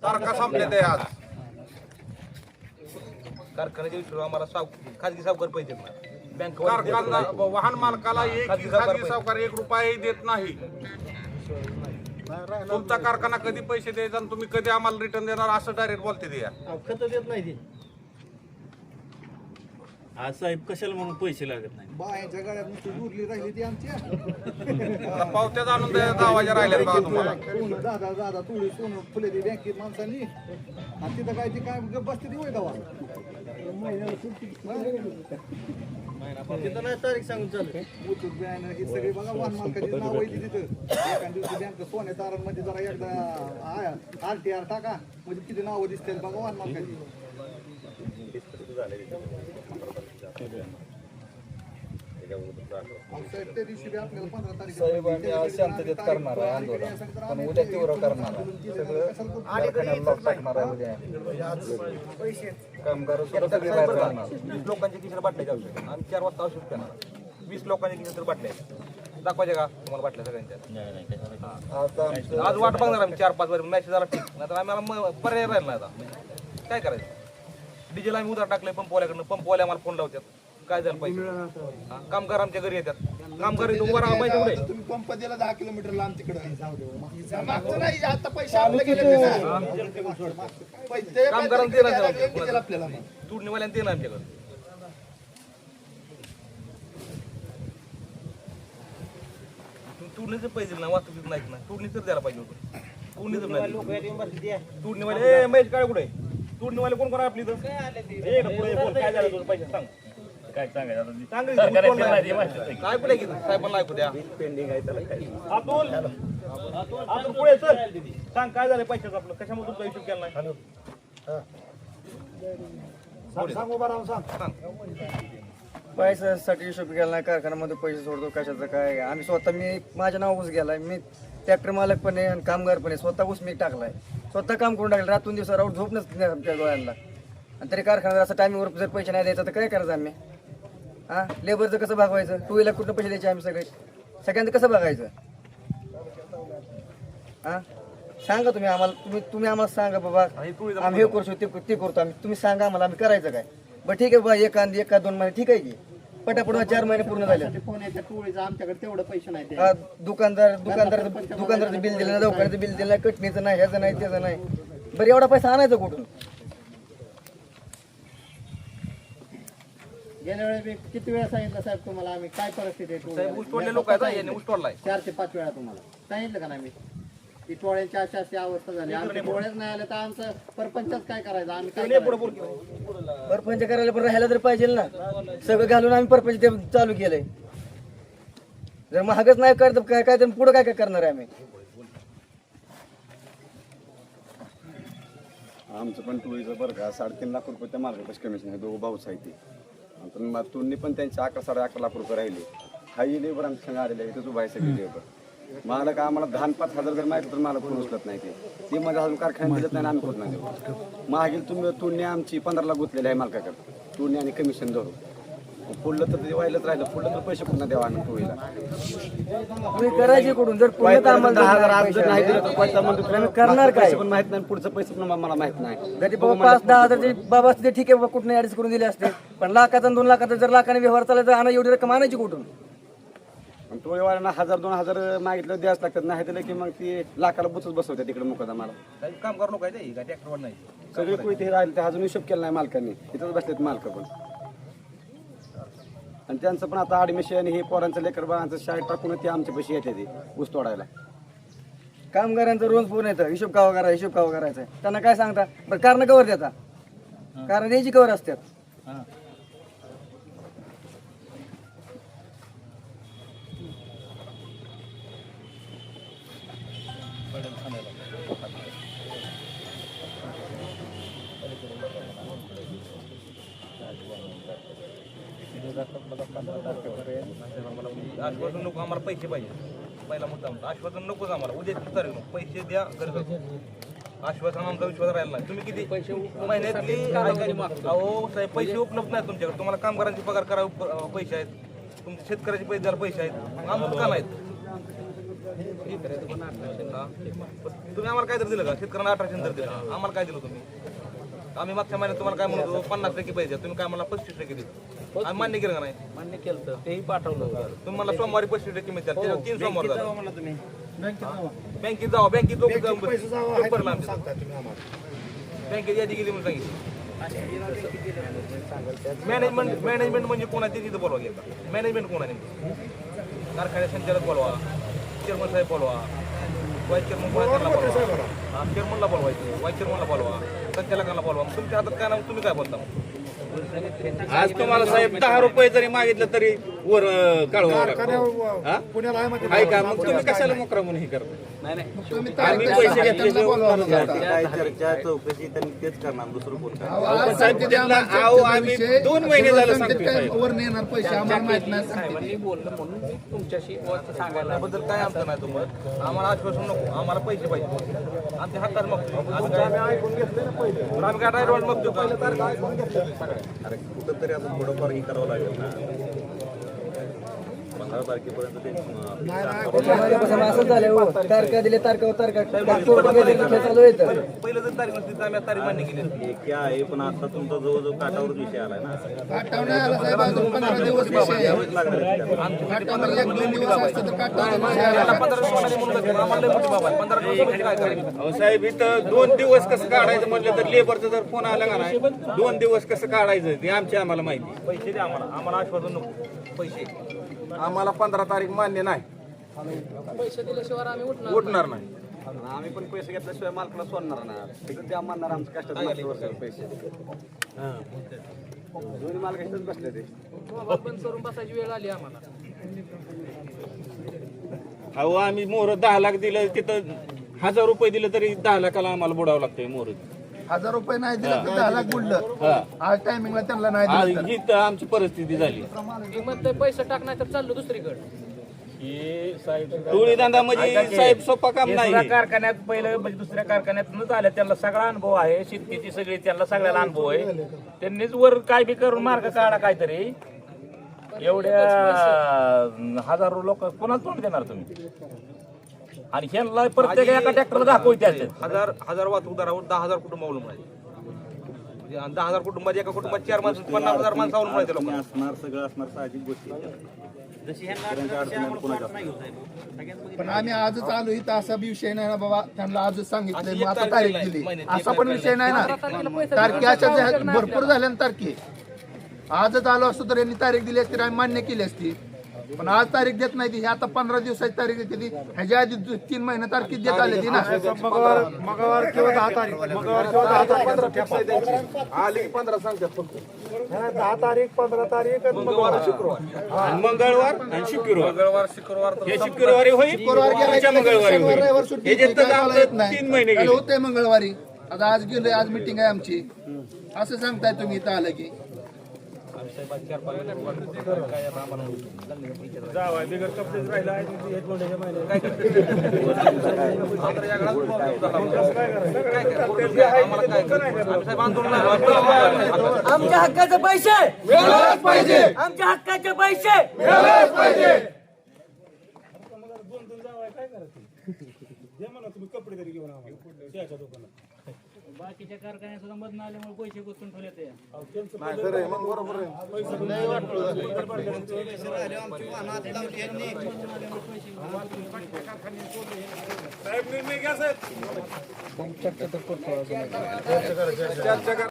तारखा संपल्या ते आज कारखान्याच्या विषयी आम्हाला खाजगी सावकार पैसे देत नाही. बँक कारखाना वाहन मालकाला एक खाजगी सावकार 1 रुपयाही देत नाही. तुमचा कारखाना कधी पैसे द्यायचा आणि तुम्ही कधी आम्हाला रिटर्न देणार असं डायरेक्ट बोलते ते. खत देत नाही ते. आज साहेब कशाला म्हणून पैसे लागत नाही. बायांच्या गाड्यात नुसती उरली राहिली ती आमच्या आता पावत्यात आणून द्यायचा आवाज राहिला बघा तुम्हाला. सोनं दादा थोडी सोनं फुले ती बँकेत माणसांनी आणि तिथं काय ती काय बसते ती होय गावा तिथं नाही तारीख सांगून चालू. मुथूट बँक ही सगळी बघा वाहन मालकाची नाव येते तिथं. एका दिवशी बँक सोन्या तारांमध्ये जरा एकदा RTR टाका म्हणजे किती नावं दिसतील बघा वाहन मालकाची. त्या दिवशी बी आपल्याला 15 तारीख साहेब आम्ही आज शांततेत करणार आहे आंदोलन, पण उद्या तीव्र करणार आहे. सगळं कारखान्याला लॉक टाकणार आहे उद्या. कामगार सुद्धा सगळे बाहेर जाणार. 20 लोकांच्या खिशाला बाटल्या जाऊ शकतात. आम्ही 4 वाजता औषध करणार. 20 लोकांच्या खिशात तर बाटल्या आहेत. दाखवायचे का तुम्हाला बाटल्या सगळ्यांच्या? आता आमचं आज वाट बघणार आम्ही 4-5 वाजे मॅसेज झाला ठीक नाही तर आम्हाला पर्याय राहिला नाही आता काय करायचं. डिझेल आम्ही उधार टाकलंय पंपवाल्याकडनं. पंपवाले आम्हाला फोन लावतात काय झालं पैसे. कामगार आमच्या घरी येतात. कामगार उभा राहा पैसे कुठे. तुम्ही पंप दिला 10 किलोमीटर लांब तिकडे मागचं नाही आता पैसे आपले गेले कामगारांना देणार आपल्याला तुडणीवाल्यांना देणार आमच्याकडे. तुडणीचे पैसे दिले नाही वाहतुकीत नाहीत ना. तुडणी तर द्यायला पाहिजे होतं. तुडणीच नाही. तुडणीवाले ए महेश काय कुठे तुडणीवाले कोण कोण आपली इथं? काय झालं तुझं पैसे सांग. काय सांगायचं काय पुढे की साहेबांना ऐकू द्या. अतुल पुढे चल सांग काय झालं पैशाचं आपलं कशामुळे तुमचा हिशोब केला नाही. पैशासाठी हिशोब केला नाही. कारखान्यामध्ये पैसे सोडतो कशाचं काय. आम्ही स्वतः मी माझ्या नावावर गेलाय. मी ट्रॅक्टर मालक पण आहे आणि कामगार पण आहे. स्वतः ऊस मी टाकलाय. स्वतः काम करून टाकलं. रातून दिवसा राहून झोपणंच नाही आमच्या डोळ्यांना. आणि तरी कारखान्यात असं टायमिंगवर जर पैसे नाही द्यायचं तर काय करायचं आम्ही. हां लेबरचं कसं भागवायचं. 2 व्हीलर कुठं पैसे द्यायचे आम्ही सगळ्यांचं कसं बघायचं. हां सांगा तुम्ही आम्हाला. तुम्ही आम्हाला सांगा बाबा आम्ही हे करू शकतो ते करतो आम्ही. तुम्ही सांगा आम्हाला आम्ही करायचं काय. बरं ठीक आहे बाबा एका 2 महिने ठीक आहे की पटापट 4 महिने पूर्ण झाले. आमच्याकडे तेवढं पैसे नाही. दुकानदाराचं बिल दिलं नाही. दवाखान्याचं बिल दिलं नाही. कटणीचं नाही ह्याचं नाही त्याचं नाही. बरं एवढा पैसा आणायचा कुठून. गेल्या वेळेस मी किती वेळा सांगितलं साहेब तुम्हाला आम्ही काय परिस्थिती आहे. साहेब ऊस तोडले लोक आहेत यांनी ऊस तोडलाय. 4 ते 5 वेळा तुम्हाला सांगितलं का नाही मी. ती टोळ्यांची अशी अवस्था झाली. आमच्या टोळ्याच नाही आल्या तर आमचं परपंचच काय करायचं. आम्ही काय करायचं? परपंच करायला पण राहायला तर पाहिजे ना. सगळं घालून आम्ही परपंच ते चालू केलंय. जर महागच नाही करत काय काय तर पुढं काय काय करणार आहे आम्ही. आमचं पण टोळीचं बरं का 3.5 लाख रुपये त्या मालकापाशी कमिशन आहे. 2 भाऊच आहे ते. पण तुम्ही पण त्यांचे 11-11.5 लाख रुपये राहिले. हाही लेबर आमच्या संग आलेले इथंच उभा आहे सगळी लेबर. मालक आम्हाला 10-5 हजार जर माहिती तर मला फोन उचलत नाही ते माझ्या अजून कारखान्यात दिलत नाही. आम्ही होत नाही देऊ. मागील तुडणी आमची 15 लाख गुंतलेली आहे मालकाकडे. तुडणी आणि कमिशन धरून पुढलं तर ते व्हायलाच राहिलं. पुढलं तर पैसे कुठं द्यावा आम्ही टोळीला. तुम्ही करायचे कुठून जर पुढे 10,000 आज जर नाही दिलं तर पैसा म्हणतो करणार काय. पैसे पण माहित नाही पुढचं पैसे पण मला माहित नाही. जरी बाबा 5-10 हजारचे बाबा असते ठीक आहे बाबा कुठून ऍडजस्ट करून दिले असते. पण लाखाचा 2 लाखाचा जर लाखाने व्यवहार चालायचा तर आणा एवढी रक्कम आणायची कुठून. टोळीवाल्यांना 1000-2,000 मागितलं द्यायच लागतात. नाही दिलं की मग ती लाखाला बुचच बसवतात तिकडे मुकदमाला. साहेब कामगार लोक आहेत का ट्रॅक्टरवर नाही. सगळे कोणी ते राहिले ते अजून हिशोब केला नाही मालकांनी. इथंच बसलेत मालक पण. आणि त्यांचं पण आता ॲडमिशन हे पोरांचं लेकर बाळांचं शाळेत टाकून ते आमच्या पैसे येते ते ऊस तोडायला. कामगारांचा रोज फोन येतं हिशोब कावा करायचा आहे. त्यांना काय सांगता बरं कारण कवर देता. कारण द्यायची कवर असतात. आश्वासन नको आम्हाला पैसे पाहिजे. पहिला मुद्दा आमचा आश्वासन नकोच आम्हाला. उद्याची तारीख नको पैसे द्या गरज. आश्वासन आमचा विश्वास राहिला नाही. तुम्ही किती महिन्यातली अहो साहेब पैसे उपलब्ध नाही तुमच्याकडे. तुम्हाला कामगारांची पगार करावे पैसे आहेत. तुमच्या शेतकऱ्याचे पैसे द्यायला पैसे आहेत. आमचं का नाहीत. तुम्ही आम्हाला काय तर दिलं का? शेतकऱ्यांना 1800 दर दिला, आम्हाला काय दिलं तुम्ही? आम्ही मागच्या महिन्यात तुम्हाला काय म्हणतो 50% पाहिजे, तुम्ही काय मला 35% दिले. आम्ही मान्य केलं का नाही? मान्य केलं तर तेही पाठवलं तुम्ही मला सोमवारी 35% मिळतात, त्याच्यावर 3 सोमवार झाले. म्हणला तुम्ही बँकेत जावा, बँकेत लोक पेपरला बँकेत यादी गेली म्हणून सांगितलं. मॅनेजमेंट म्हणजे कोण आहे ते तिथं बोलवा घेता. मॅनेजमेंट कोण आहे नेमकं? कारखान्यात संचालक बोलवा, चेअरमन साहेब बोलवा, वाईस चेअरमन कोणा त्यांना बोलवा, चेअरमनला बोलवायचं, वाईस चेअरमनला बोलवा, संचालकांना बोलवा. तुमच्या हातात काय नाव, तुम्ही काय बोलता? आज तुम्हाला साहेब 10 रुपये जरी मागितलं तरी वर कळवावं लागतं. हा? पुण्याला आहे मध्ये आहे का? मग तुम्ही कशाला मोकरा म्हणून हे करता? आम्ही पैसे घेतले काय चर्चा चौकशी त्यांनी तेच करणार, दुसरं कोण करणार? साहेब त्यांना अहो आम्ही 2 महिने झालं सांगतोय साहेब. वर नेणार पैसे आम्हाला माहित नाही. साहेबांनी बोललं म्हणून तुमच्याशी सांगायला काय आमचं नाही तुम्हाला. आम्हाला आश्वासन नको, आम्हाला पैसे पाहिजे. आमच्या हातात मागतो आम्ही ऐकून घेतले ना पहिले. आम्ही काय ॲडव्हान्स मागतो का? अरे कुठं तरी आता थोडंफार हे करावं लागेल ना. 15 तारखेपर्यंत ते असंच झालं हो. तारखा दिले तारखा चालू येतं. पहिलं जर तारीख नसती तर आम्ही आता तारीख मान्य केली असती. हे क्या आहे, पण आता तुमचा जवळजवळ काटावर विषय आलाय ना. काटावणे आला साहेब, अजून 15 दिवस विषय आहे. काटावणे 1-2 दिवस असतं तर काटावणे याला 15 दिवसांनी म्हणून जाते. आम्हाला लय मोठी बाब आहे. 15 दिवसांमध्ये काय करायचं? अहो साहेब इथं 2 दिवस कसं काढायचं म्हटलं तर लेबरचा जर फोन आला का नाही, 2 दिवस कसं काढायचं ते आम्हाला माहिती. पैसे द्या आम्हाला, आम्हाला आश्वासन नको. पैसे आम्हाला 15 तारीख मान्य नाही, पैसे दिल्याशिवाय आम्ही उठणार नाही. आम्ही पण पैसे घेतल्याशिवाय मालकाला सोडणार नाही. तिकडे त्या म्हणणार आमच्या कष्टात पैसे. दोन्ही मालक इथंच बसले ते. मोबाईल बंद करून बसायची वेळ आली आम्हाला. अहो आम्ही मोहर 10 लाख दिलं, तिथं 1000 रुपये दिले तरी 10 लाखाला आम्हाला बुडावं लागतंय मोहर. 1000 रुपये नाही दिले तर 10 लाख बुडलं. आज टायमिंगला त्यांना नाही आज दिलं. ही तर आमची परिस्थिती झाली. मी म्हणतोय पैसे टाक नाही तर चाललो दुसरीकडे. टोळी धंदा म्हणजे साहेब सोपा काम नाही. कारखान्यात पहिलं म्हणजे दुसऱ्या कारखान्यातूनच आल्या, त्यांना सगळा अनुभव आहे, शेतीची सगळी त्यांना सगळ्याला अनुभव आहे. त्यांनीच वर काय बी करून मार्ग काढा काहीतरी. एवढ्या हजारो लोक कोणाला तोंड देणार तुम्ही? आणि ह्यांना प्रत्येक एका ट्रॅक्टरला दाखवते हजार वाहतूकदारावर 10,000 कुटुंब अवलंबून आहे. म्हणजे 10,000 कुटुंबात एका कुटुंबात 4 माणसं 50,000 माणसं अवलंबून आहे त्या लोकांना. असणार सगळं असणार साहजिक गोष्टी आहेत. पण आम्ही आजच आलो इथं असा बी विषय नाही ना बाबा, त्यांना आजच सांगितलं मग आता तारीख दिली, असा पण विषय नाही ना. तारखे अशा भरपूर झाल्या ना तारखे. आजच आलो असतो तर यांनी तारीख दिली असती, आम्ही मान्य केली असती. पण आज तारीख देत नाही ती. आता 15 दिवसाची तारीख देते ती. ह्याच्या आधी 3 महिने तारखेत देत आली ती ना. मंगळवार किंवा 10 तारीख, मंगळवार किंवा 10 तारीख 15 फिक्स आहे त्यांची. आली की 15 सांगतात फक्त. 10 तारीख 15 तारीख मंगळवार शुक्रवार आणि मंगळवार आणि शुक्रवार. मंगळवार शुक्रवार तर हे शुक्रवारी होईल, पुढच्या मंगळवारी होईल. रविवार सुट्टी ह्याच्यात तर आमचं येत नाही. 3 महिने काल गेले. होते मंगळवारी. आता आज गेलोय, आज मिटिंग आहे आमची. असं सांगताय तुम्ही इथं आलं की. आमच्या हक्काचे पैसे मिळालेच पाहिजे. आमच्या हक्काचे पैसे मिळालेच पाहिजे. बाकीच्या कारखान्यात सुद्धा मधून आल्यामुळे पैसे गुंतून ठेवले ते. नाही खरं आहे, मग बरोबर आहे. साहेब निर्णय घ्या साहेब. चर्चा करा.